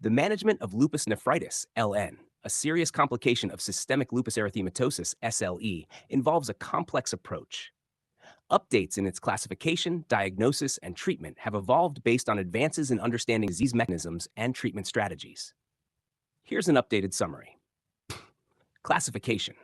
The management of lupus nephritis, LN, a serious complication of systemic lupus erythematosus, SLE, involves a complex approach. Updates in its classification, diagnosis, and treatment have evolved based on advances in understanding disease mechanisms and treatment strategies. Here's an updated summary. Classification.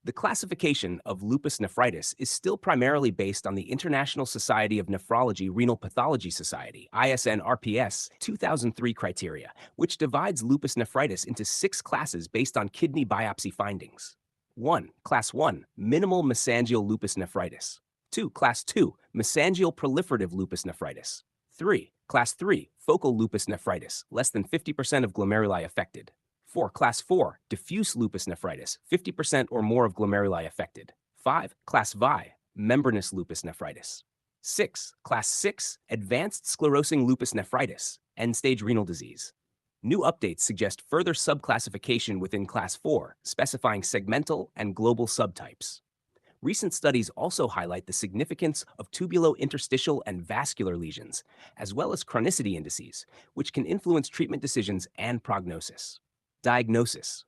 The classification of lupus nephritis is still primarily based on the International Society of Nephrology Renal Pathology Society, ISN-RPS 2003 criteria, which divides lupus nephritis into 6 classes based on kidney biopsy findings. 1. Class 1, minimal mesangial lupus nephritis. 2. Class 2, mesangial proliferative lupus nephritis. 3. Class 3, focal lupus nephritis, less than 50% of glomeruli affected. 4. Class 4, diffuse lupus nephritis, 50% or more of glomeruli affected. 5. Class V, membranous lupus nephritis. 6. Class 6, advanced sclerosing lupus nephritis, end-stage renal disease. New updates suggest further subclassification within Class 4, specifying segmental and global subtypes. Recent studies also highlight the significance of tubulointerstitial and vascular lesions, as well as chronicity indices, which can influence treatment decisions and prognosis. Diagnosis.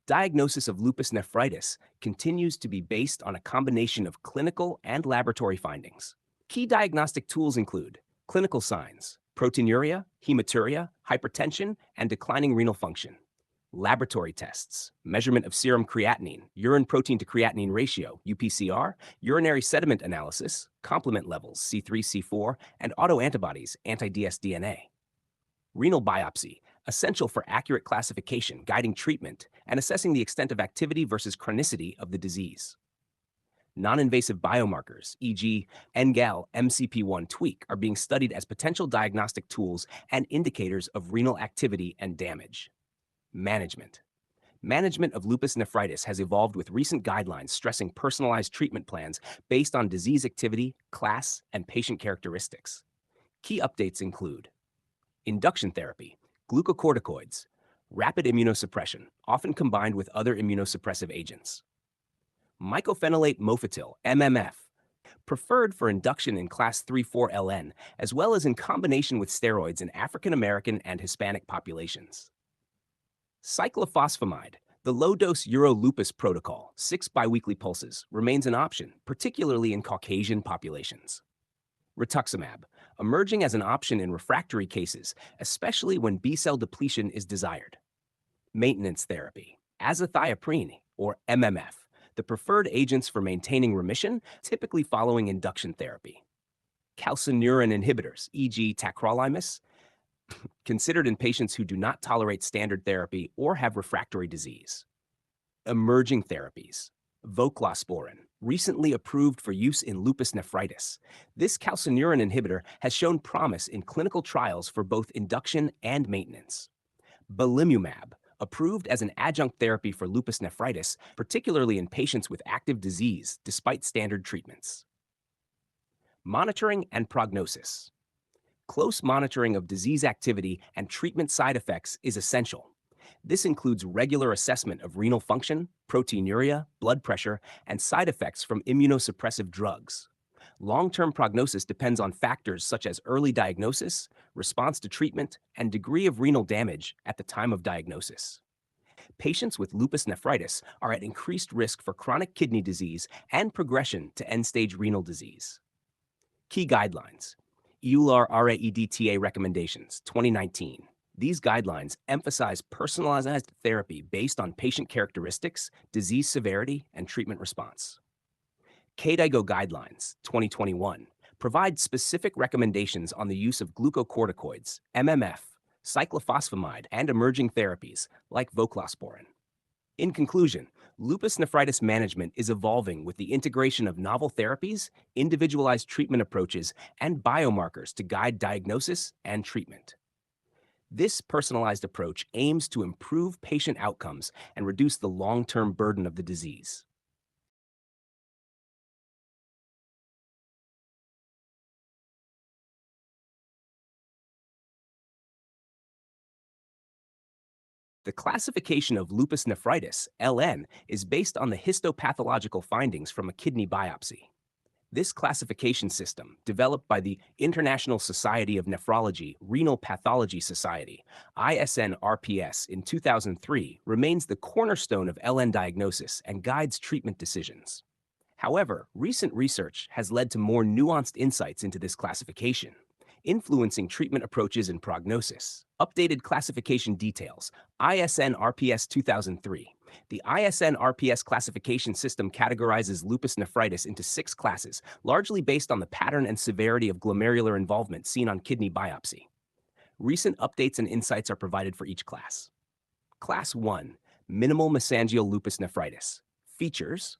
Diagnosis of lupus nephritis continues to be based on a combination of clinical and laboratory findings. Key diagnostic tools include clinical signs, proteinuria, hematuria, hypertension, and declining renal function. Laboratory tests, measurement of serum creatinine, urine protein to creatinine ratio, UPCR, urinary sediment analysis, complement levels, C3, C4, and autoantibodies, anti-dsDNA. Renal biopsy, essential for accurate classification, guiding treatment, and assessing the extent of activity versus chronicity of the disease. Non-invasive biomarkers, e.g., NGAL MCP1 tweak, are being studied as potential diagnostic tools and indicators of renal activity and damage. Management. Management of lupus nephritis has evolved with recent guidelines stressing personalized treatment plans based on disease activity, class, and patient characteristics. Key updates include induction therapy, glucocorticoids, rapid immunosuppression, often combined with other immunosuppressive agents. Mycophenolate mofetil, MMF, preferred for induction in Class 3-4 LN, as well as in combination with steroids in African American and Hispanic populations. Cyclophosphamide, the low-dose Euro-Lupus protocol, 6 biweekly pulses, remains an option, particularly in Caucasian populations. Rituximab, emerging as an option in refractory cases, especially when B-cell depletion is desired. Maintenance therapy, azathioprine, or MMF, the preferred agents for maintaining remission, typically following induction therapy. Calcineurin inhibitors, e.g. tacrolimus, considered in patients who do not tolerate standard therapy or have refractory disease. Emerging therapies. Voclosporin, recently approved for use in lupus nephritis. This calcineurin inhibitor has shown promise in clinical trials for both induction and maintenance. Belimumab, approved as an adjunct therapy for lupus nephritis, particularly in patients with active disease despite standard treatments. Monitoring and prognosis. Close monitoring of disease activity and treatment side effects is essential. This includes regular assessment of renal function, proteinuria, blood pressure, and side effects from immunosuppressive drugs. Long-term prognosis depends on factors such as early diagnosis, response to treatment, and degree of renal damage at the time of diagnosis. Patients with lupus nephritis are at increased risk for chronic kidney disease and progression to end-stage renal disease. Key guidelines. EULAR RAEDTA recommendations, 2019. These guidelines emphasize personalized therapy based on patient characteristics, disease severity, and treatment response. KDIGO guidelines, 2021, provide specific recommendations on the use of glucocorticoids, MMF, cyclophosphamide, and emerging therapies like voclosporin. In conclusion, lupus nephritis management is evolving with the integration of novel therapies, individualized treatment approaches, and biomarkers to guide diagnosis and treatment. This personalized approach aims to improve patient outcomes and reduce the long-term burden of the disease. The classification of lupus nephritis, LN, is based on the histopathological findings from a kidney biopsy. This classification system, developed by the International Society of Nephrology Renal Pathology Society, ISN-RPS, in 2003, remains the cornerstone of LN diagnosis and guides treatment decisions. However, recent research has led to more nuanced insights into this classification, influencing treatment approaches and prognosis. Updated classification details: ISN-RPS 2003. The ISN-RPS classification system categorizes lupus nephritis into 6 classes, largely based on the pattern and severity of glomerular involvement seen on kidney biopsy. Recent updates and insights are provided for each class. Class 1: Minimal mesangial lupus nephritis. Features: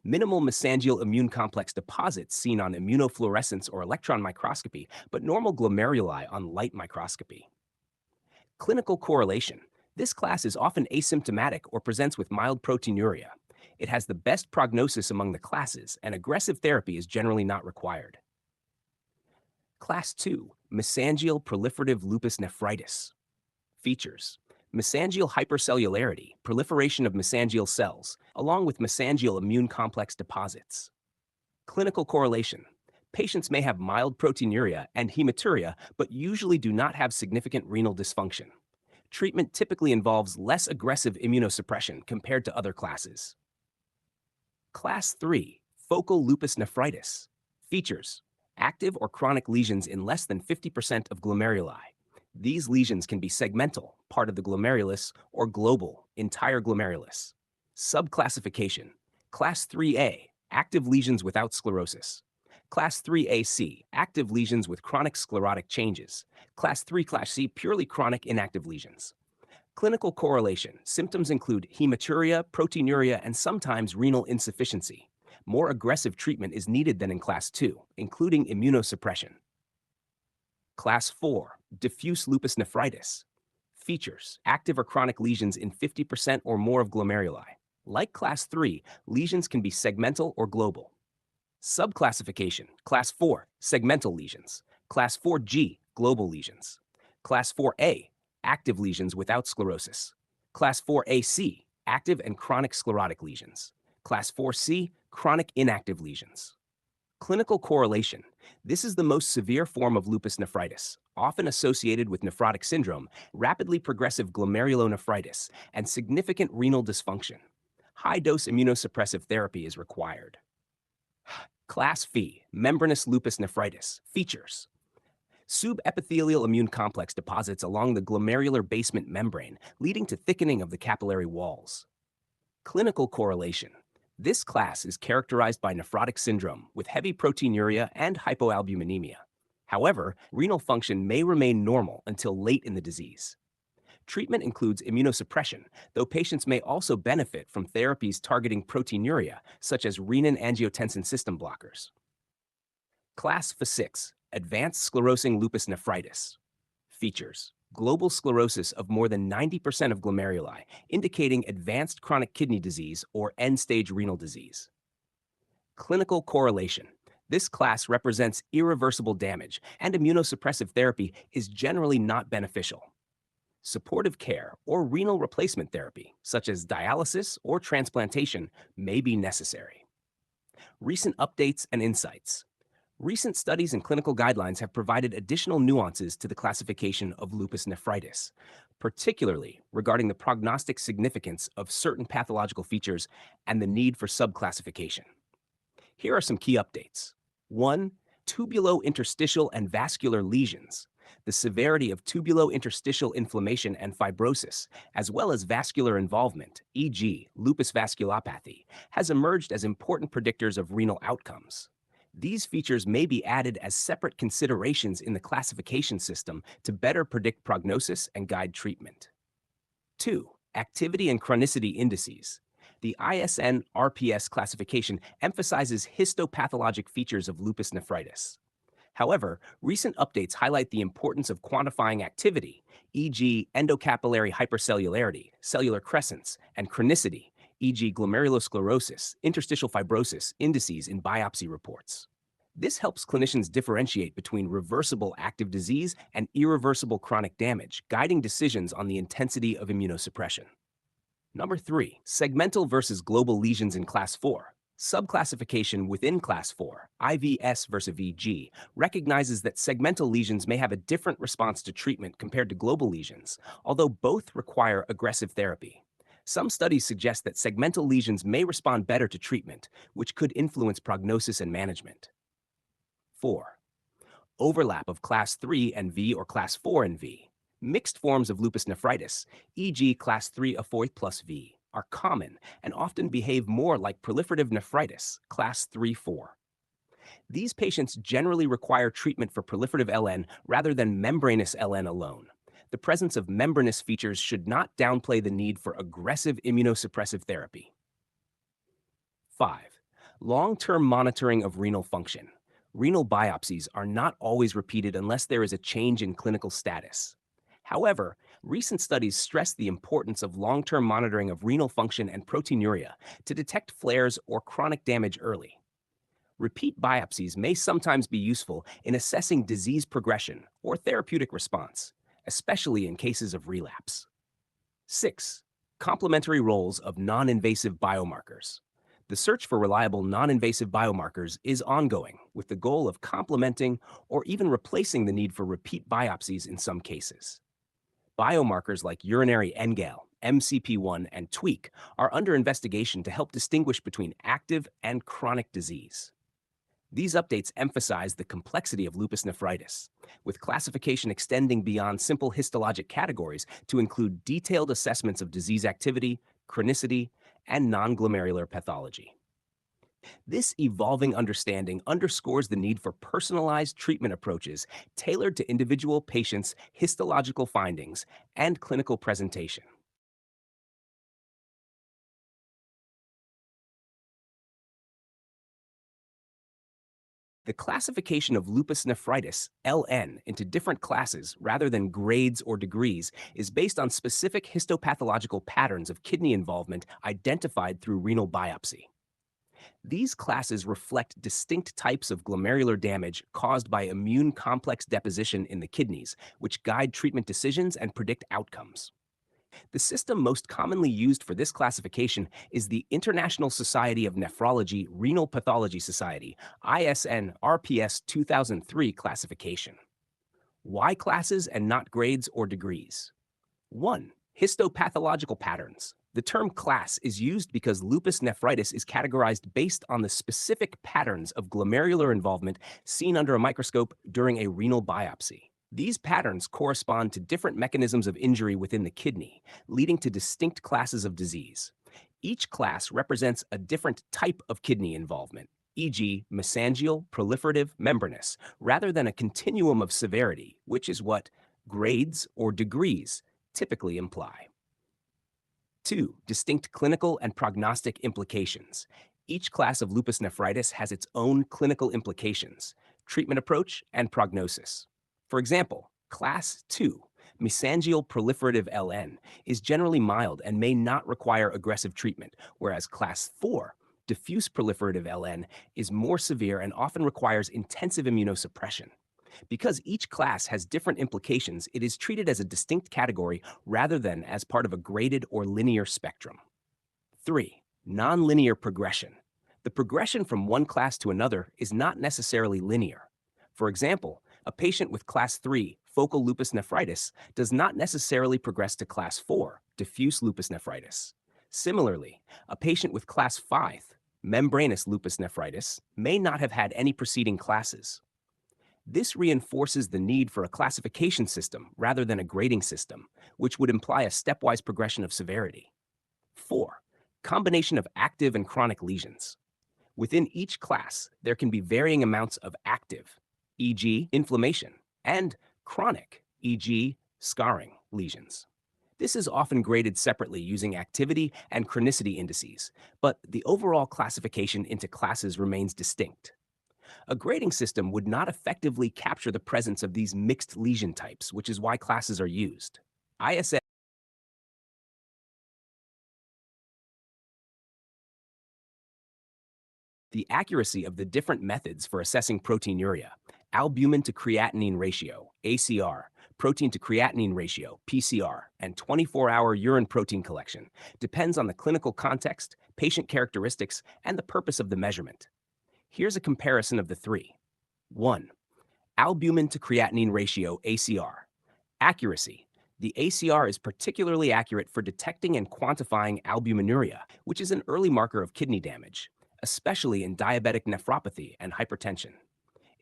minimal mesangial immune complex deposits seen on immunofluorescence or electron microscopy, but normal glomeruli on light microscopy. Clinical correlation: this class is often asymptomatic or presents with mild proteinuria. It has the best prognosis among the classes, and aggressive therapy is generally not required. Class 2: Mesangial proliferative lupus nephritis. Features: mesangial hypercellularity, proliferation of mesangial cells, along with mesangial immune complex deposits. Clinical correlation: patients may have mild proteinuria and hematuria, but usually do not have significant renal dysfunction. Treatment typically involves less aggressive immunosuppression compared to other classes. Class 3: Focal lupus nephritis. Features: active or chronic lesions in less than 50% of glomeruli. These lesions can be segmental, part of the glomerulus, or global, entire glomerulus. Subclassification: Class 3A, active lesions without sclerosis. Class 3AC, active lesions with chronic sclerotic changes. Class 3/C, purely chronic inactive lesions. Clinical correlation: symptoms include hematuria, proteinuria, and sometimes renal insufficiency. More aggressive treatment is needed than in Class 2, including immunosuppression. Class 4: Diffuse lupus nephritis. Features: active or chronic lesions in 50% or more of glomeruli. Like Class 3, lesions can be segmental or global. Subclassification: Class 4, segmental lesions. Class 4G, global lesions. Class 4A, active lesions without sclerosis. Class 4AC, active and chronic sclerotic lesions. Class 4C, chronic inactive lesions. Clinical correlation: this is the most severe form of lupus nephritis, often associated with nephrotic syndrome, rapidly progressive glomerulonephritis, and significant renal dysfunction. High-dose immunosuppressive therapy is required. Class V, membranous lupus nephritis. Features: subepithelial immune complex deposits along the glomerular basement membrane, leading to thickening of the capillary walls. Clinical correlation: this class is characterized by nephrotic syndrome with heavy proteinuria and hypoalbuminemia. However, renal function may remain normal until late in the disease. Treatment includes immunosuppression, though patients may also benefit from therapies targeting proteinuria, such as renin-angiotensin system blockers. Class V6, advanced sclerosing lupus nephritis. Features: global sclerosis of more than 90% of glomeruli, indicating advanced chronic kidney disease or end-stage renal disease. Clinical correlation: this class represents irreversible damage, and immunosuppressive therapy is generally not beneficial. Supportive care or renal replacement therapy, such as dialysis or transplantation, may be necessary. Recent updates and insights: recent studies and clinical guidelines have provided additional nuances to the classification of lupus nephritis, particularly regarding the prognostic significance of certain pathological features and the need for subclassification. Here are some key updates. 1. Tubulointerstitial and vascular lesions. The severity of tubulointerstitial inflammation and fibrosis, as well as vascular involvement, e.g., lupus vasculopathy, has emerged as important predictors of renal outcomes. These features may be added as separate considerations in the classification system to better predict prognosis and guide treatment. 2. Activity and chronicity indices. The ISN-RPS classification emphasizes histopathologic features of lupus nephritis. However, recent updates highlight the importance of quantifying activity, e.g., endocapillary hypercellularity, cellular crescents, and chronicity, e.g., glomerulosclerosis, interstitial fibrosis, indices in biopsy reports. This helps clinicians differentiate between reversible active disease and irreversible chronic damage, guiding decisions on the intensity of immunosuppression. Number 3, segmental versus global lesions in Class 4. Subclassification within Class 4, IVS versus VG, recognizes that segmental lesions may have a different response to treatment compared to global lesions, although both require aggressive therapy. Some studies suggest that segmental lesions may respond better to treatment, which could influence prognosis and management. 4. Overlap of Class 3 and V or Class 4 and V. Mixed forms of lupus nephritis, e.g., Class 3 aphoid plus V, are common and often behave more like proliferative nephritis, Class 3-4. These patients generally require treatment for proliferative LN rather than membranous LN alone. The presence of membranous features should not downplay the need for aggressive immunosuppressive therapy. 5. Long-term monitoring of renal function. Renal biopsies are not always repeated unless there is a change in clinical status. However, recent studies stress the importance of long-term monitoring of renal function and proteinuria to detect flares or chronic damage early. Repeat biopsies may sometimes be useful in assessing disease progression or therapeutic response, especially in cases of relapse. 6. Complementary roles of non-invasive biomarkers. The search for reliable non-invasive biomarkers is ongoing, with the goal of complementing or even replacing the need for repeat biopsies in some cases. Biomarkers like urinary NGAL, MCP1, and TWEAK are under investigation to help distinguish between active and chronic disease. These updates emphasize the complexity of lupus nephritis, with classification extending beyond simple histologic categories to include detailed assessments of disease activity, chronicity, and non-glomerular pathology. This evolving understanding underscores the need for personalized treatment approaches tailored to individual patients' histological findings and clinical presentation. The classification of lupus nephritis, LN, into different classes rather than grades or degrees is based on specific histopathological patterns of kidney involvement identified through renal biopsy. These classes reflect distinct types of glomerular damage caused by immune complex deposition in the kidneys, which guide treatment decisions and predict outcomes. The system most commonly used for this classification is the International Society of Nephrology Renal Pathology Society, ISN RPS 2003 classification. Why classes and not grades or degrees? 1. Histopathological patterns. The term class is used because lupus nephritis is categorized based on the specific patterns of glomerular involvement seen under a microscope during a renal biopsy. These patterns correspond to different mechanisms of injury within the kidney, leading to distinct classes of disease. Each class represents a different type of kidney involvement, e.g., mesangial, proliferative, membranous, rather than a continuum of severity, which is what grades or degrees typically imply. 2. Distinct clinical and prognostic implications. Each class of lupus nephritis has its own clinical implications, treatment approach, and prognosis. For example, Class 2, mesangial proliferative LN, is generally mild and may not require aggressive treatment, whereas Class 4, diffuse proliferative LN, is more severe and often requires intensive immunosuppression. Because each class has different implications, it is treated as a distinct category rather than as part of a graded or linear spectrum. 3. Nonlinear progression. The progression from one class to another is not necessarily linear. For example, a patient with Class 3 focal lupus nephritis does not necessarily progress to Class 4 diffuse lupus nephritis. Similarly, a patient with Class 5 membranous lupus nephritis may not have had any preceding classes. This reinforces the need for a classification system rather than a grading system, which would imply a stepwise progression of severity. 4. Combination of active and chronic lesions. Within each class, there can be varying amounts of active, e.g., inflammation, and chronic, e.g., scarring lesions. This is often graded separately using activity and chronicity indices, but the overall classification into classes remains distinct. A grading system would not effectively capture the presence of these mixed lesion types, which is why classes are used. ISS. The accuracy of the different methods for assessing proteinuria, albumin to creatinine ratio, ACR, protein to creatinine ratio, PCR, and 24-hour urine protein collection depends on the clinical context, patient characteristics, and the purpose of the measurement. Here's a comparison of the three. 1. Albumin to creatinine ratio, ACR. Accuracy. The ACR is particularly accurate for detecting and quantifying albuminuria, which is an early marker of kidney damage, especially in diabetic nephropathy and hypertension.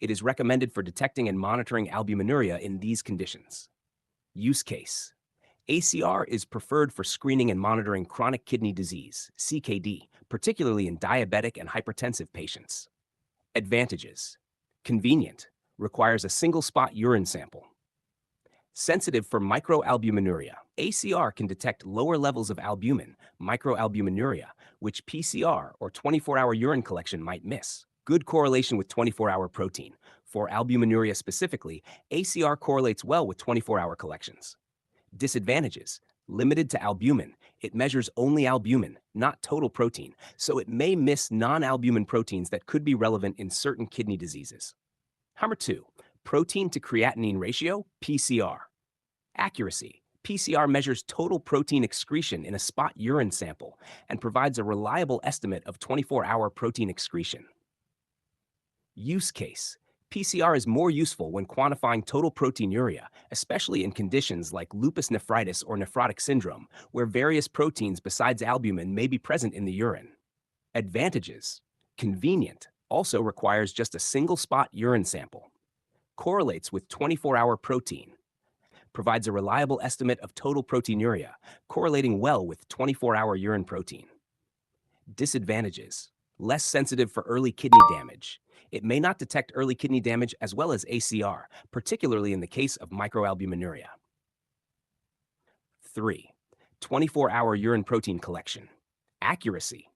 It is recommended for detecting and monitoring albuminuria in these conditions. Use case. ACR is preferred for screening and monitoring chronic kidney disease, CKD, particularly in diabetic and hypertensive patients. Advantages. Convenient. Requires a single-spot urine sample. Sensitive for microalbuminuria. ACR can detect lower levels of albumin, microalbuminuria, which PCR or 24-hour urine collection might miss. Good correlation with 24-hour protein. For albuminuria specifically, ACR correlates well with 24-hour collections. Disadvantages. Limited to albumin. It measures only albumin, not total protein, so it may miss non-albumin proteins that could be relevant in certain kidney diseases. Number 2. Protein to creatinine ratio, PCR. Accuracy. PCR measures total protein excretion in a spot urine sample and provides a reliable estimate of 24-hour protein excretion. Use case. PCR is more useful when quantifying total proteinuria, especially in conditions like lupus nephritis or nephrotic syndrome, where various proteins besides albumin may be present in the urine. Advantages. Convenient. Also requires just a single spot urine sample. Correlates with 24-hour protein. Provides a reliable estimate of total proteinuria, correlating well with 24-hour urine protein. Disadvantages. Less sensitive for early kidney damage. It may not detect early kidney damage as well as ACR, particularly in the case of microalbuminuria. 3. 24-hour urine protein collection. Accuracy.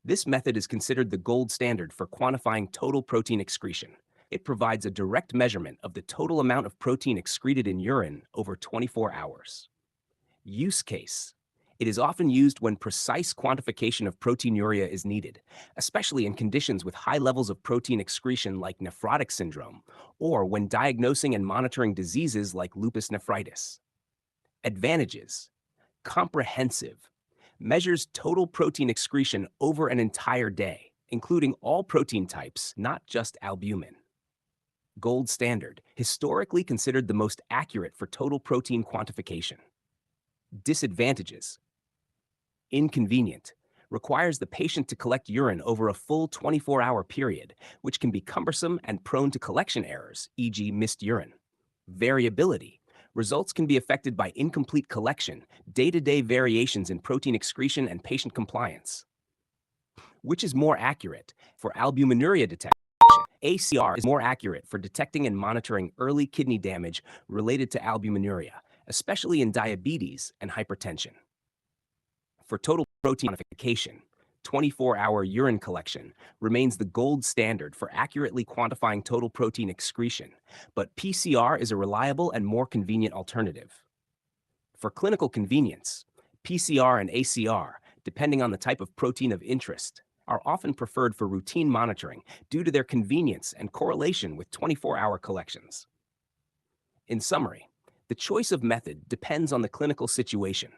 This method is considered the gold standard for quantifying total protein excretion. It provides a direct measurement of the total amount of protein excreted in urine over 24 hours. Use case. It is often used when precise quantification of proteinuria is needed, especially in conditions with high levels of protein excretion like nephrotic syndrome, or when diagnosing and monitoring diseases like lupus nephritis. Advantages. Comprehensive. Measures total protein excretion over an entire day, including all protein types, not just albumin. Gold standard, historically considered the most accurate for total protein quantification. Disadvantages. Inconvenient. Requires the patient to collect urine over a full 24-hour period, which can be cumbersome and prone to collection errors, e.g. missed urine. Variability. Results can be affected by incomplete collection, day-to-day variations in protein excretion and patient compliance. Which is more accurate? For albuminuria detection, ACR is more accurate for detecting and monitoring early kidney damage related to albuminuria, especially in diabetes and hypertension. For total protein quantification, 24-hour urine collection remains the gold standard for accurately quantifying total protein excretion, but PCR is a reliable and more convenient alternative. For clinical convenience, PCR and ACR, depending on the type of protein of interest, are often preferred for routine monitoring due to their convenience and correlation with 24-hour collections. In summary, the choice of method depends on the clinical situation.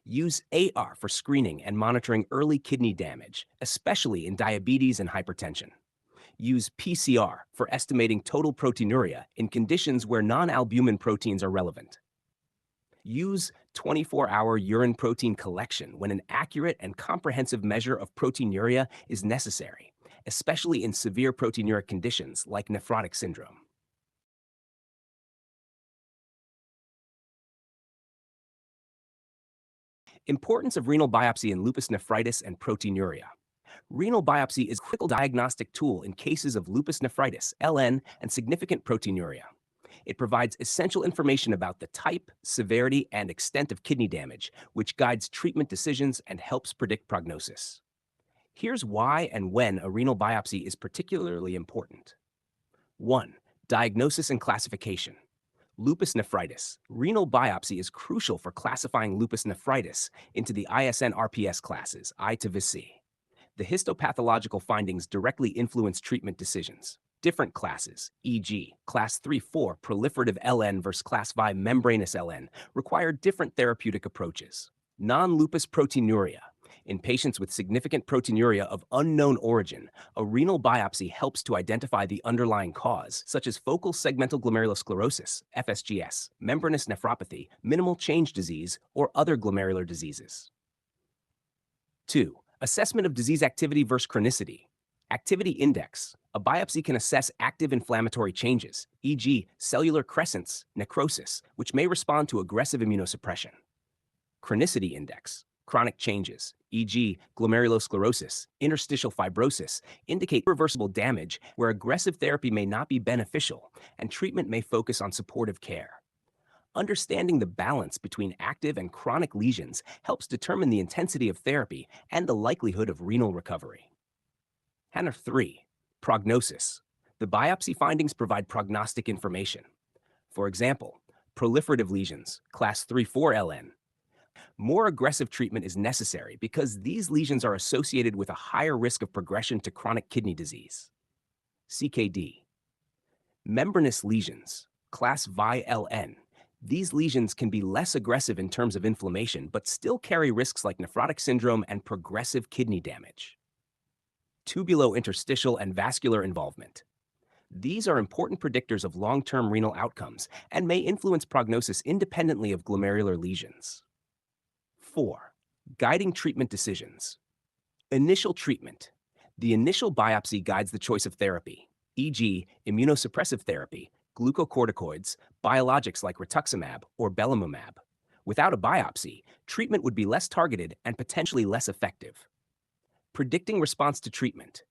Use AR for screening and monitoring early kidney damage, especially in diabetes and hypertension. Use PCR for estimating total proteinuria in conditions where non-albumin proteins are relevant. Use 24-hour urine protein collection when an accurate and comprehensive measure of proteinuria is necessary, especially in severe proteinuric conditions like nephrotic syndrome. Importance of renal biopsy in lupus nephritis and proteinuria. Renal biopsy is a critical diagnostic tool in cases of lupus nephritis, LN, and significant proteinuria. It provides essential information about the type, severity, and extent of kidney damage, which guides treatment decisions and helps predict prognosis. Here's why and when a renal biopsy is particularly important. 1. Diagnosis and classification. Lupus nephritis. Renal biopsy is crucial for classifying lupus nephritis into the ISN-RPS classes, I to C. The histopathological findings directly influence treatment decisions. Different classes, e.g., class 3-4 proliferative LN versus class 5 membranous LN, require different therapeutic approaches. Non-lupus proteinuria. In patients with significant proteinuria of unknown origin, a renal biopsy helps to identify the underlying cause, such as focal segmental glomerulosclerosis, FSGS, membranous nephropathy, minimal change disease, or other glomerular diseases. 2. Assessment of disease activity versus chronicity. Activity index. A biopsy can assess active inflammatory changes, e.g., cellular crescents, necrosis, which may respond to aggressive immunosuppression. Chronicity index. Chronic changes, e.g., glomerulosclerosis, interstitial fibrosis, indicate irreversible damage where aggressive therapy may not be beneficial and treatment may focus on supportive care. Understanding the balance between active and chronic lesions helps determine the intensity of therapy and the likelihood of renal recovery. 3. Prognosis. The biopsy findings provide prognostic information. For example, proliferative lesions, class 3-4 LN. More aggressive treatment is necessary because these lesions are associated with a higher risk of progression to chronic kidney disease. CKD. Membranous lesions, class VI-LN. These lesions can be less aggressive in terms of inflammation, but still carry risks like nephrotic syndrome and progressive kidney damage. Tubulointerstitial and vascular involvement. These are important predictors of long-term renal outcomes and may influence prognosis independently of glomerular lesions. 4. Guiding treatment decisions. Initial treatment. The initial biopsy guides the choice of therapy, e.g., immunosuppressive therapy, glucocorticoids, biologics like rituximab or belimumab. Without a biopsy, treatment would be less targeted and potentially less effective. Predicting response to treatment.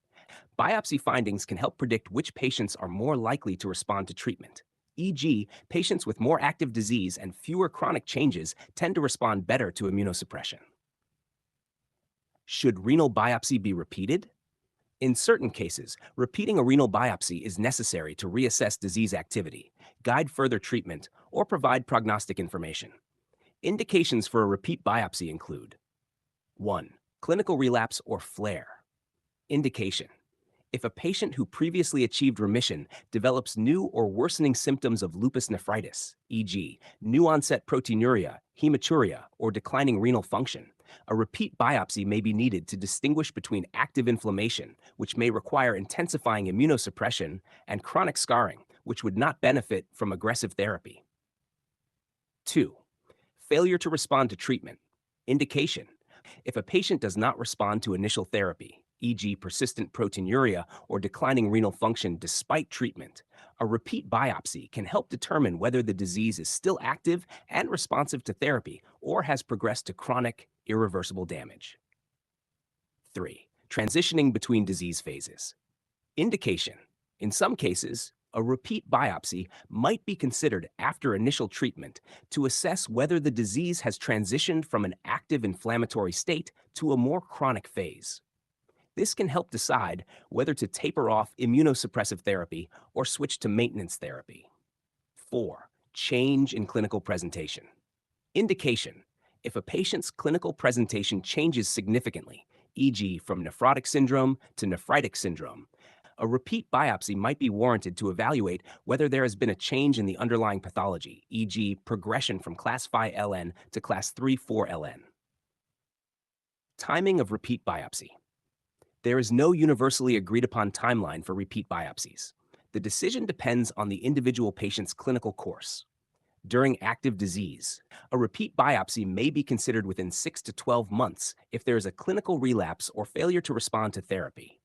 Biopsy findings can help predict which patients are more likely to respond to treatment. E.g., patients with more active disease and fewer chronic changes tend to respond better to immunosuppression. Should renal biopsy be repeated? In certain cases, repeating a renal biopsy is necessary to reassess disease activity, guide further treatment, or provide prognostic information. Indications for a repeat biopsy include 1. Clinical relapse or flare. Indication. If a patient who previously achieved remission develops new or worsening symptoms of lupus nephritis, e.g., new-onset proteinuria, hematuria, or declining renal function, a repeat biopsy may be needed to distinguish between active inflammation, which may require intensifying immunosuppression, and chronic scarring, which would not benefit from aggressive therapy. 2. Failure to respond to treatment. Indication. If a patient does not respond to initial therapy, e.g., persistent proteinuria or declining renal function despite treatment, a repeat biopsy can help determine whether the disease is still active and responsive to therapy or has progressed to chronic, irreversible damage. 3. Transitioning between disease phases. Indication. In some cases, a repeat biopsy might be considered after initial treatment to assess whether the disease has transitioned from an active inflammatory state to a more chronic phase. This can help decide whether to taper off immunosuppressive therapy or switch to maintenance therapy. 4. Change in clinical presentation. Indication. If a patient's clinical presentation changes significantly, e.g., from nephrotic syndrome to nephritic syndrome, a repeat biopsy might be warranted to evaluate whether there has been a change in the underlying pathology, e.g., progression from class 5 LN to class 3-4 LN. Timing of repeat biopsy. There is no universally agreed upon timeline for repeat biopsies. The decision depends on the individual patient's clinical course. During active disease, a repeat biopsy may be considered within 6 to 12 months if there is a clinical relapse or failure to respond to therapy.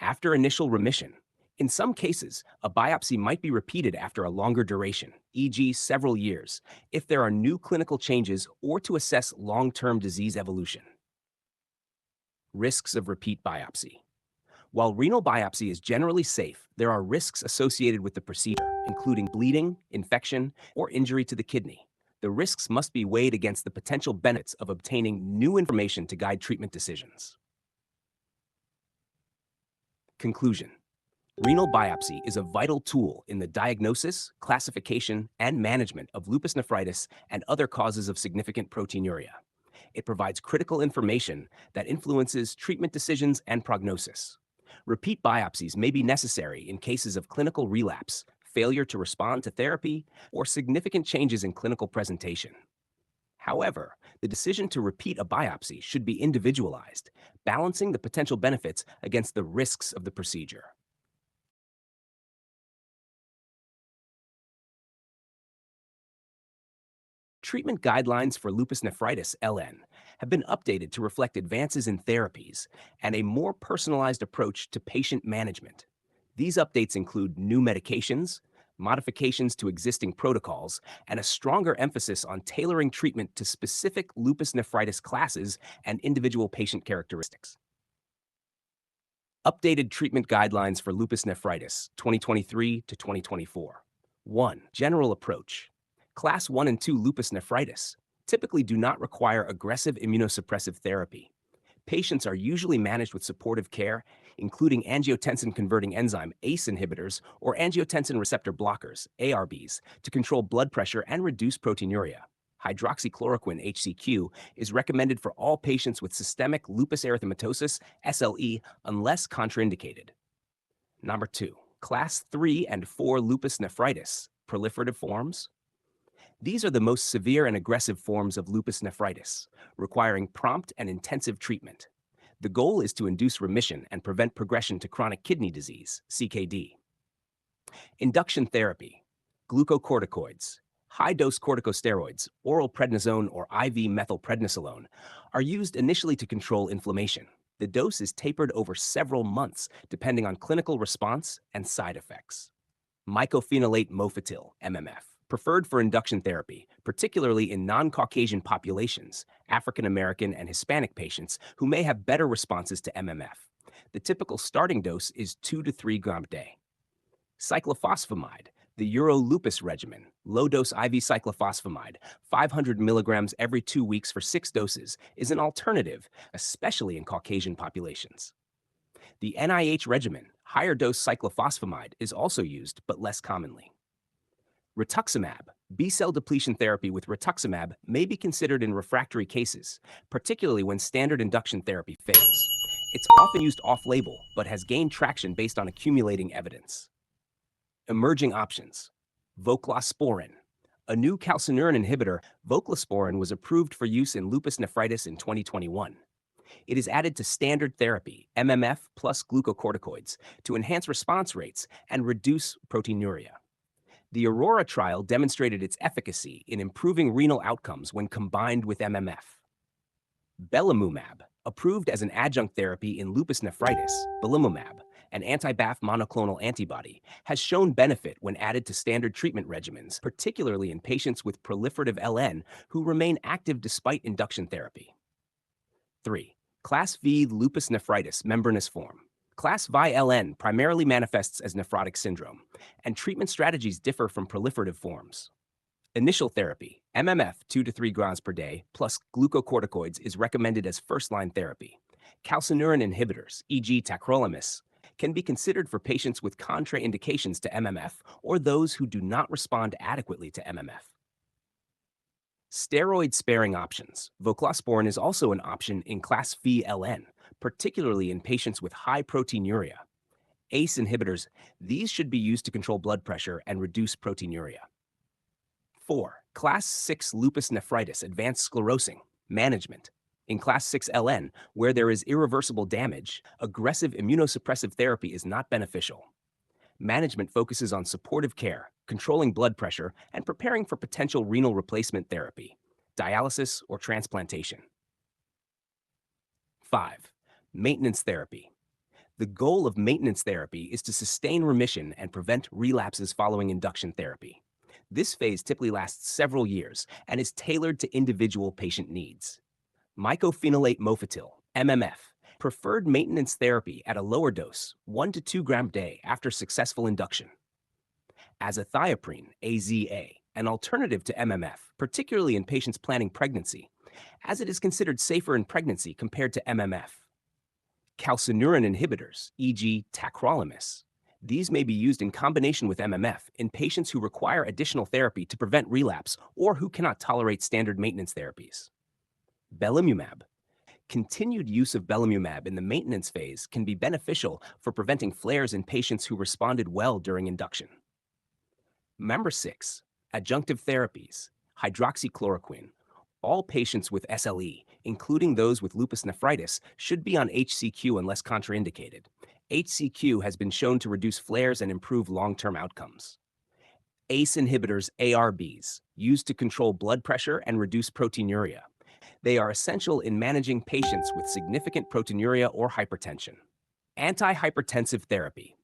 After initial remission, in some cases, a biopsy might be repeated after a longer duration, e.g., several years, if there are new clinical changes or to assess long-term disease evolution. Risks of repeat biopsy. While renal biopsy is generally safe, there are risks associated with the procedure, including bleeding, infection, or injury to the kidney. The risks must be weighed against the potential benefits of obtaining new information to guide treatment decisions. Conclusion. Renal biopsy is a vital tool in the diagnosis, classification, and management of lupus nephritis and other causes of significant proteinuria. It provides critical information that influences treatment decisions and prognosis. Repeat biopsies may be necessary in cases of clinical relapse, failure to respond to therapy, or significant changes in clinical presentation. However, the decision to repeat a biopsy should be individualized, balancing the potential benefits against the risks of the procedure. Treatment guidelines for lupus nephritis (LN) have been updated to reflect advances in therapies and a more personalized approach to patient management. These updates include new medications, modifications to existing protocols, and a stronger emphasis on tailoring treatment to specific lupus nephritis classes and individual patient characteristics. Updated treatment guidelines for lupus nephritis 2023 to 2024. 1. General approach. Class 1 and 2 lupus nephritis typically do not require aggressive immunosuppressive therapy. Patients are usually managed with supportive care, including angiotensin-converting enzyme ACE inhibitors or angiotensin receptor blockers ARBs to control blood pressure and reduce proteinuria. Hydroxychloroquine (HCQ) is recommended for all patients with systemic lupus erythematosus (SLE) unless contraindicated. Number 2. Class 3 and 4 lupus nephritis, proliferative forms. These are the most severe and aggressive forms of lupus nephritis, requiring prompt and intensive treatment. The goal is to induce remission and prevent progression to chronic kidney disease, CKD. Induction therapy, glucocorticoids, high-dose corticosteroids, oral prednisone or IV methylprednisolone, are used initially to control inflammation. The dose is tapered over several months, depending on clinical response and side effects. Mycophenolate mofetil, MMF, preferred for induction therapy, particularly in non-Caucasian populations, African American and Hispanic patients who may have better responses to MMF. The typical starting dose is 2 to 3 grams per day. Cyclophosphamide, the Euro-Lupus regimen, low-dose IV cyclophosphamide, 500 milligrams every 2 weeks for 6 doses, is an alternative, especially in Caucasian populations. The NIH regimen, higher-dose cyclophosphamide, is also used, but less commonly. Rituximab, B-cell depletion therapy with rituximab may be considered in refractory cases, particularly when standard induction therapy fails. It's often used off-label, but has gained traction based on accumulating evidence. Emerging options. Voclosporin. A new calcineurin inhibitor, voclosporin, was approved for use in lupus nephritis in 2021. It is added to standard therapy, MMF plus glucocorticoids, to enhance response rates and reduce proteinuria. The Aurora trial demonstrated its efficacy in improving renal outcomes when combined with MMF. Belimumab, approved as an adjunct therapy in lupus nephritis, belimumab, an anti-BAFF monoclonal antibody, has shown benefit when added to standard treatment regimens, particularly in patients with proliferative LN who remain active despite induction therapy. 3. Class V lupus nephritis membranous form. Class VI-LN primarily manifests as nephrotic syndrome, and treatment strategies differ from proliferative forms. Initial therapy, MMF 2 to 3 grams per day, plus glucocorticoids is recommended as first-line therapy. Calcineurin inhibitors, e.g. tacrolimus, can be considered for patients with contraindications to MMF or those who do not respond adequately to MMF. Steroid-sparing options. Voclosporin is also an option in Class V-LN, particularly in patients with high proteinuria. ACE inhibitors, these should be used to control blood pressure and reduce proteinuria. 4. Class 6 lupus nephritis advanced sclerosing, management. In Class 6 LN, where there is irreversible damage, aggressive immunosuppressive therapy is not beneficial. Management focuses on supportive care, controlling blood pressure, and preparing for potential renal replacement therapy, dialysis or transplantation. 5. Maintenance therapy. The goal of maintenance therapy is to sustain remission and prevent relapses following induction therapy. This phase typically lasts several years and is tailored to individual patient needs. Mycophenolate mofetil, MMF, preferred maintenance therapy at a lower dose, 1 to 2 grams per day after successful induction. Azathioprine, AZA, an alternative to MMF, particularly in patients planning pregnancy, as it is considered safer in pregnancy compared to MMF. Calcineurin inhibitors, e.g. tacrolimus. These may be used in combination with MMF in patients who require additional therapy to prevent relapse or who cannot tolerate standard maintenance therapies. Belimumab. Continued use of belimumab in the maintenance phase can be beneficial for preventing flares in patients who responded well during induction. Number 6, adjunctive therapies, hydroxychloroquine. All patients with SLE, including those with lupus nephritis, should be on HCQ unless contraindicated. HCQ has been shown to reduce flares and improve long-term outcomes. ACE inhibitors, ARBs, used to control blood pressure and reduce proteinuria. They are essential in managing patients with significant proteinuria or hypertension. Antihypertensive therapy.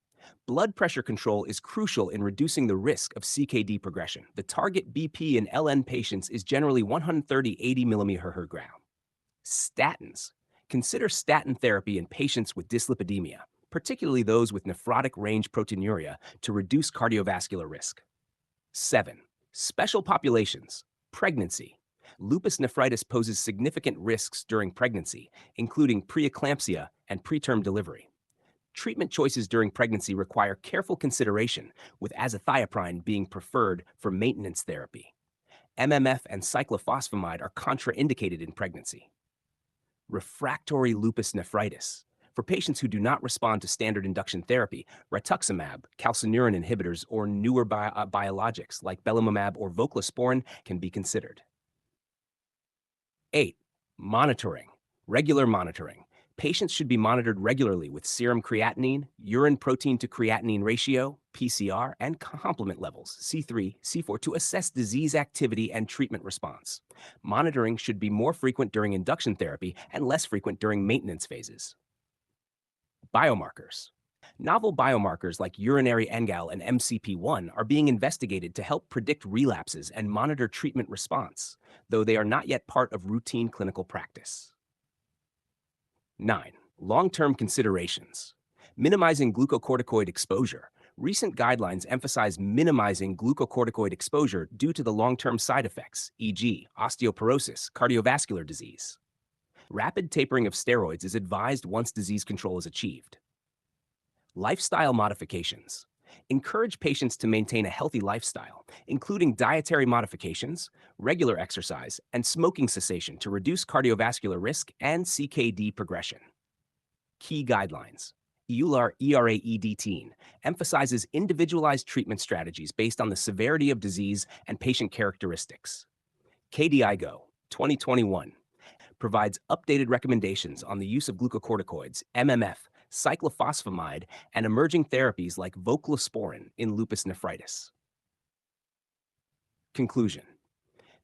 Blood pressure control is crucial in reducing the risk of CKD progression. The target BP in LN patients is generally 130/80 mmHg. Statins. Consider statin therapy in patients with dyslipidemia, particularly those with nephrotic range proteinuria, to reduce cardiovascular risk. 7. Special populations. Pregnancy. Lupus nephritis poses significant risks during pregnancy, including preeclampsia and preterm delivery. Treatment choices during pregnancy require careful consideration, with azathioprine being preferred for maintenance therapy. MMF and cyclophosphamide are contraindicated in pregnancy. Refractory lupus nephritis. For patients who do not respond to standard induction therapy, rituximab, calcineurin inhibitors, or newer biologics like belimumab or voclosporin can be considered. 8. Monitoring. Regular monitoring. Patients should be monitored regularly with serum creatinine, urine protein to creatinine ratio, PCR, and complement levels, C3, C4, to assess disease activity and treatment response. Monitoring should be more frequent during induction therapy and less frequent during maintenance phases. Biomarkers. Novel biomarkers like urinary NGAL and MCP1 are being investigated to help predict relapses and monitor treatment response, though they are not yet part of routine clinical practice. 9. Long-term considerations. Minimizing glucocorticoid exposure. Recent guidelines emphasize minimizing glucocorticoid exposure due to the long-term side effects, e.g., osteoporosis, cardiovascular disease. Rapid tapering of steroids is advised once disease control is achieved. Lifestyle modifications. Encourage patients to maintain a healthy lifestyle, including dietary modifications, regular exercise, and smoking cessation to reduce cardiovascular risk and CKD progression. Key guidelines. EULAR ERA-ED-Teen emphasizes individualized treatment strategies based on the severity of disease and patient characteristics. KDIGO 2021 provides updated recommendations on the use of glucocorticoids, MMF, cyclophosphamide, and emerging therapies like voclosporin in lupus nephritis. Conclusion.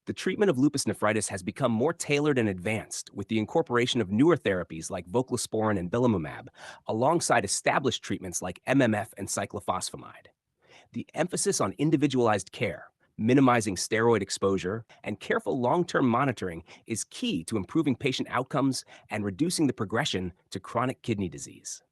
The treatment of lupus nephritis has become more tailored and advanced with the incorporation of newer therapies like voclosporin and belimumab, alongside established treatments like MMF and cyclophosphamide. The emphasis on individualized care, minimizing steroid exposure, and careful long-term monitoring is key to improving patient outcomes and reducing the progression to chronic kidney disease.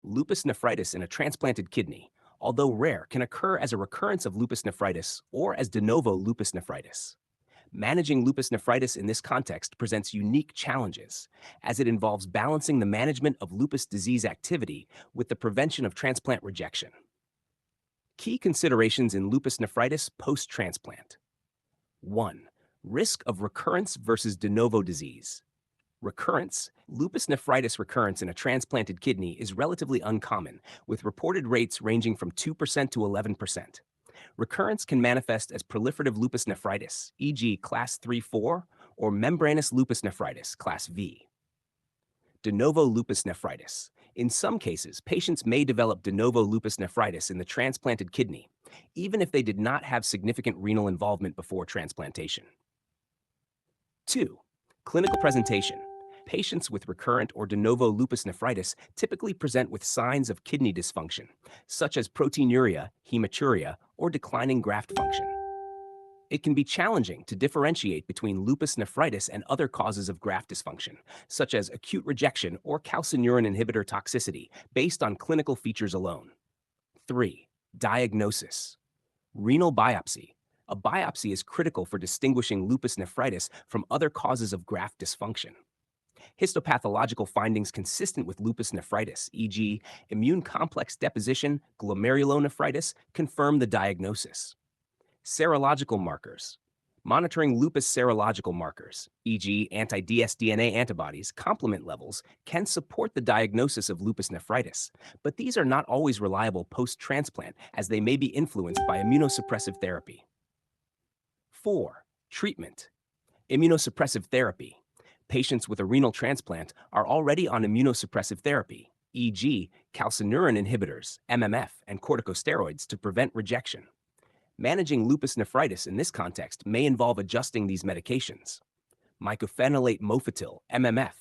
Lupus nephritis in a transplanted kidney, although rare, can occur as a recurrence of lupus nephritis or as de novo lupus nephritis. Managing lupus nephritis in this context presents unique challenges, as it involves balancing the management of lupus disease activity with the prevention of transplant rejection. Key considerations in lupus nephritis post-transplant. 1. Risk of recurrence versus de novo disease. Recurrence. Lupus nephritis recurrence in a transplanted kidney is relatively uncommon, with reported rates ranging from 2% to 11%. Recurrence can manifest as proliferative lupus nephritis, e.g. class 3-4, or membranous lupus nephritis, class V. De novo lupus nephritis. In some cases, patients may develop de novo lupus nephritis in the transplanted kidney, even if they did not have significant renal involvement before transplantation. 2. Clinical presentation. Patients with recurrent or de novo lupus nephritis typically present with signs of kidney dysfunction, such as proteinuria, hematuria, or declining graft function. It can be challenging to differentiate between lupus nephritis and other causes of graft dysfunction, such as acute rejection or calcineurin inhibitor toxicity, based on clinical features alone. 3. Diagnosis. Renal biopsy. A biopsy is critical for distinguishing lupus nephritis from other causes of graft dysfunction. Histopathological findings consistent with lupus nephritis, e.g., immune complex deposition, glomerulonephritis, confirm the diagnosis. Serological markers. Monitoring lupus serological markers, e.g., anti-dsDNA antibodies, complement levels, can support the diagnosis of lupus nephritis, but these are not always reliable post-transplant as they may be influenced by immunosuppressive therapy. 4. Treatment. Immunosuppressive therapy. Patients with a renal transplant are already on immunosuppressive therapy, e.g., calcineurin inhibitors, MMF, and corticosteroids to prevent rejection. Managing lupus nephritis in this context may involve adjusting these medications. Mycophenolate mofetil, MMF,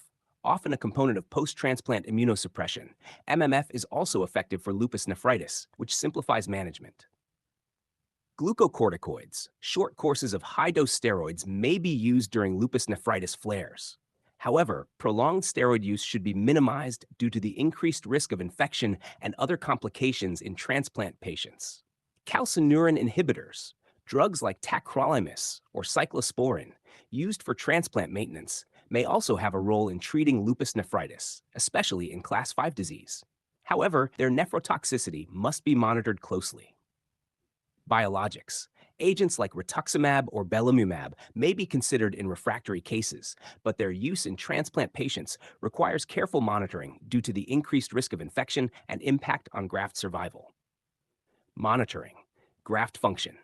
often a component of post-transplant immunosuppression. MMF is also effective for lupus nephritis, which simplifies management. Glucocorticoids, short courses of high-dose steroids, may be used during lupus nephritis flares. However, prolonged steroid use should be minimized due to the increased risk of infection and other complications in transplant patients. Calcineurin inhibitors, drugs like tacrolimus or cyclosporin, used for transplant maintenance, may also have a role in treating lupus nephritis, especially in class 5 disease. However, their nephrotoxicity must be monitored closely. Biologics. Agents like rituximab or belimumab may be considered in refractory cases, but their use in transplant patients requires careful monitoring due to the increased risk of infection and impact on graft survival. Monitoring. Graft function.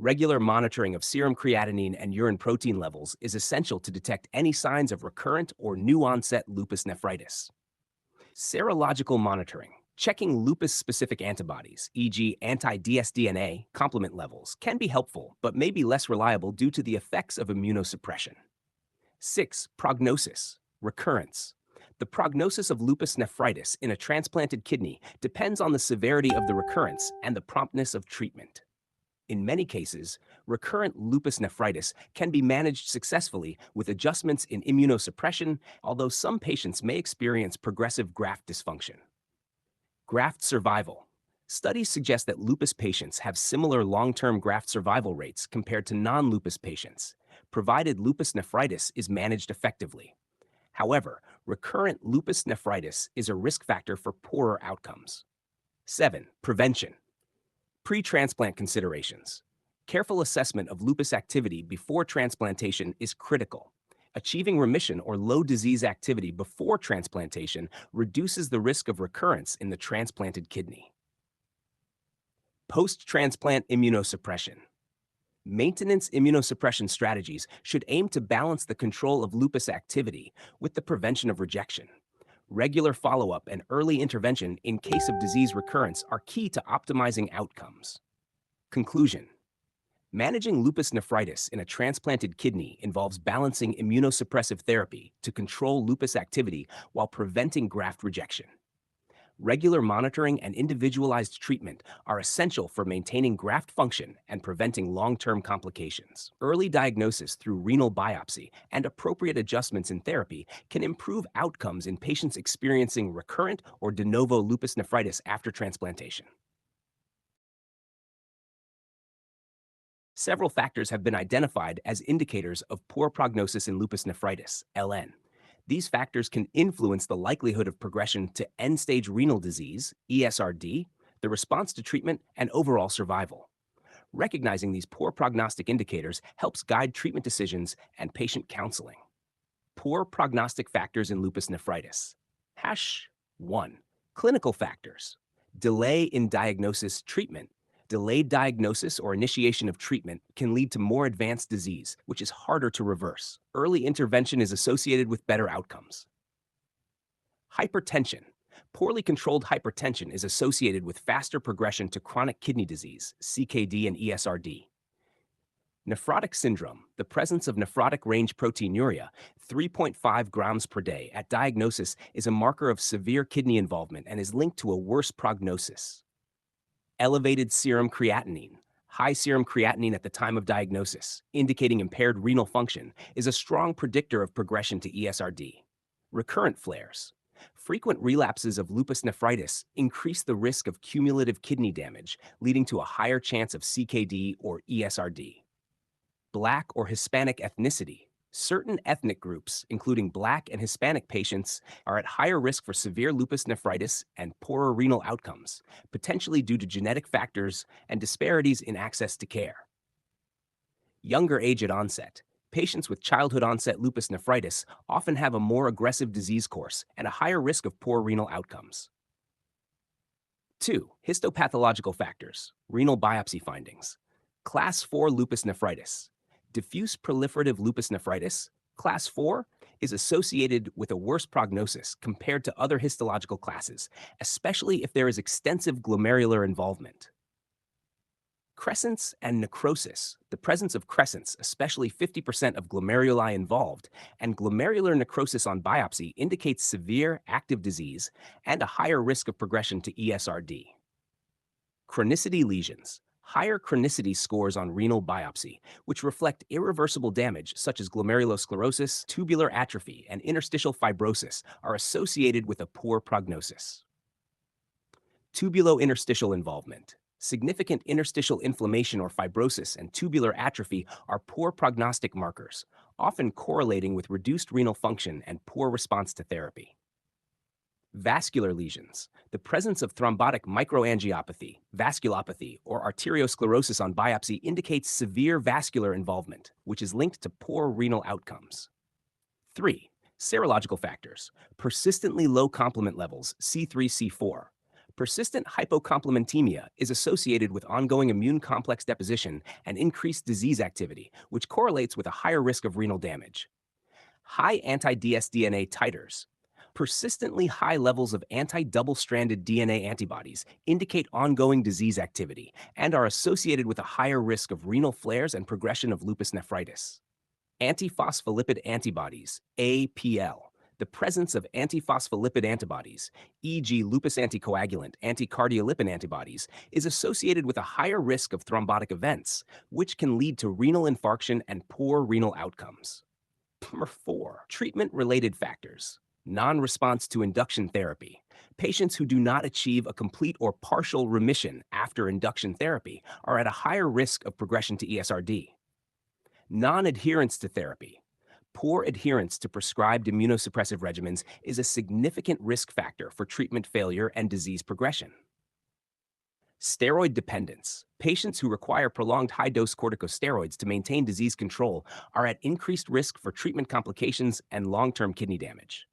Regular monitoring of serum creatinine and urine protein levels is essential to detect any signs of recurrent or new-onset lupus nephritis. Serological monitoring. Checking lupus-specific antibodies, e.g., anti-dsDNA, complement levels, can be helpful, but may be less reliable due to the effects of immunosuppression. 6. Prognosis. Recurrence. The prognosis of lupus nephritis in a transplanted kidney depends on the severity of the recurrence and the promptness of treatment. In many cases, recurrent lupus nephritis can be managed successfully with adjustments in immunosuppression, although some patients may experience progressive graft dysfunction. Graft survival. Studies suggest that lupus patients have similar long-term graft survival rates compared to non-lupus patients, provided lupus nephritis is managed effectively. However, recurrent lupus nephritis is a risk factor for poorer outcomes. 7. Prevention. Pre-transplant considerations. Careful assessment of lupus activity before transplantation is critical. Achieving remission or low disease activity before transplantation reduces the risk of recurrence in the transplanted kidney. Post-transplant immunosuppression. Maintenance immunosuppression strategies should aim to balance the control of lupus activity with the prevention of rejection. Regular follow-up and early intervention in case of disease recurrence are key to optimizing outcomes. Conclusion. Managing lupus nephritis in a transplanted kidney involves balancing immunosuppressive therapy to control lupus activity while preventing graft rejection. Regular monitoring and individualized treatment are essential for maintaining graft function and preventing long-term complications. Early diagnosis through renal biopsy and appropriate adjustments in therapy can improve outcomes in patients experiencing recurrent or de novo lupus nephritis after transplantation. Several factors have been identified as indicators of poor prognosis in lupus nephritis, LN. These factors can influence the likelihood of progression to end-stage renal disease, ESRD, the response to treatment, and overall survival. Recognizing these poor prognostic indicators helps guide treatment decisions and patient counseling. Poor prognostic factors in lupus nephritis. 1. Clinical factors. Delay in diagnosis treatment. Delayed diagnosis or initiation of treatment can lead to more advanced disease, which is harder to reverse. Early intervention is associated with better outcomes. Hypertension. Poorly controlled hypertension is associated with faster progression to chronic kidney disease, CKD and ESRD. Nephrotic syndrome. The presence of nephrotic range proteinuria, 3.5 grams per day, at diagnosis is a marker of severe kidney involvement and is linked to a worse prognosis. Elevated serum creatinine. High serum creatinine at the time of diagnosis, indicating impaired renal function, is a strong predictor of progression to ESRD. Recurrent flares. Frequent relapses of lupus nephritis increase the risk of cumulative kidney damage, leading to a higher chance of CKD or ESRD. Black or Hispanic ethnicity. Certain ethnic groups, including Black and Hispanic patients, are at higher risk for severe lupus nephritis and poorer renal outcomes, potentially due to genetic factors and disparities in access to care. Younger age at onset. Patients with childhood onset lupus nephritis often have a more aggressive disease course and a higher risk of poor renal outcomes. 2. Histopathological factors. Renal biopsy findings. Class 4 lupus nephritis. Diffuse proliferative lupus nephritis, Class 4, is associated with a worse prognosis compared to other histological classes, especially if there is extensive glomerular involvement. Crescents and necrosis. The presence of crescents, especially 50% of glomeruli involved, and glomerular necrosis on biopsy indicates severe active disease and a higher risk of progression to ESRD. Chronicity lesions. Higher chronicity scores on renal biopsy, which reflect irreversible damage such as glomerulosclerosis, tubular atrophy, and interstitial fibrosis, are associated with a poor prognosis. Tubulointerstitial involvement. Significant interstitial inflammation or fibrosis and tubular atrophy are poor prognostic markers, often correlating with reduced renal function and poor response to therapy. Vascular lesions. The presence of thrombotic microangiopathy, vasculopathy, or arteriosclerosis on biopsy indicates severe vascular involvement, which is linked to poor renal outcomes. 3. Serological factors. Persistently low complement levels, C3-C4. Persistent hypocomplementemia is associated with ongoing immune complex deposition and increased disease activity, which correlates with a higher risk of renal damage. High anti-dsDNA titers. Persistently high levels of anti-double-stranded DNA antibodies indicate ongoing disease activity and are associated with a higher risk of renal flares and progression of lupus nephritis. Antiphospholipid antibodies, APL. The presence of antiphospholipid antibodies, e.g. lupus anticoagulant, anticardiolipin antibodies, is associated with a higher risk of thrombotic events, which can lead to renal infarction and poor renal outcomes. Number 4. Treatment-related factors. Non-response to induction therapy. Patients who do not achieve a complete or partial remission after induction therapy are at a higher risk of progression to ESRD. Non-adherence to therapy. Poor adherence to prescribed immunosuppressive regimens is a significant risk factor for treatment failure and disease progression. Steroid dependence. Patients who require prolonged high-dose corticosteroids to maintain disease control are at increased risk for treatment complications and long-term kidney damage.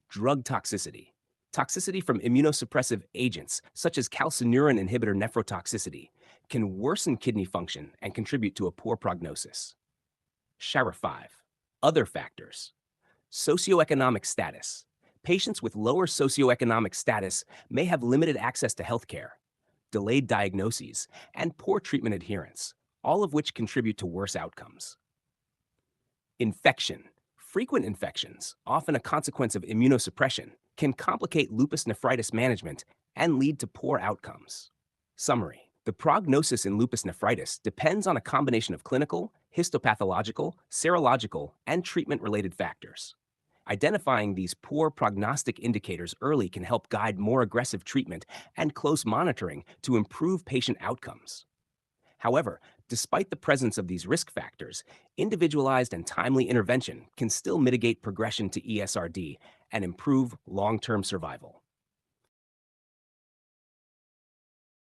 Drug toxicity. Toxicity from immunosuppressive agents, such as calcineurin inhibitor nephrotoxicity, can worsen kidney function and contribute to a poor prognosis. Shara 5. Other factors. Socioeconomic status. Patients with lower socioeconomic status may have limited access to healthcare, delayed diagnoses, and poor treatment adherence, all of which contribute to worse outcomes. Infection. Frequent infections, often a consequence of immunosuppression, can complicate lupus nephritis management and lead to poor outcomes. Summary. The prognosis in lupus nephritis depends on a combination of clinical, histopathological, serological, and treatment-related factors. Identifying these poor prognostic indicators early can help guide more aggressive treatment and close monitoring to improve patient outcomes. However, despite the presence of these risk factors, individualized and timely intervention can still mitigate progression to ESRD and improve long-term survival.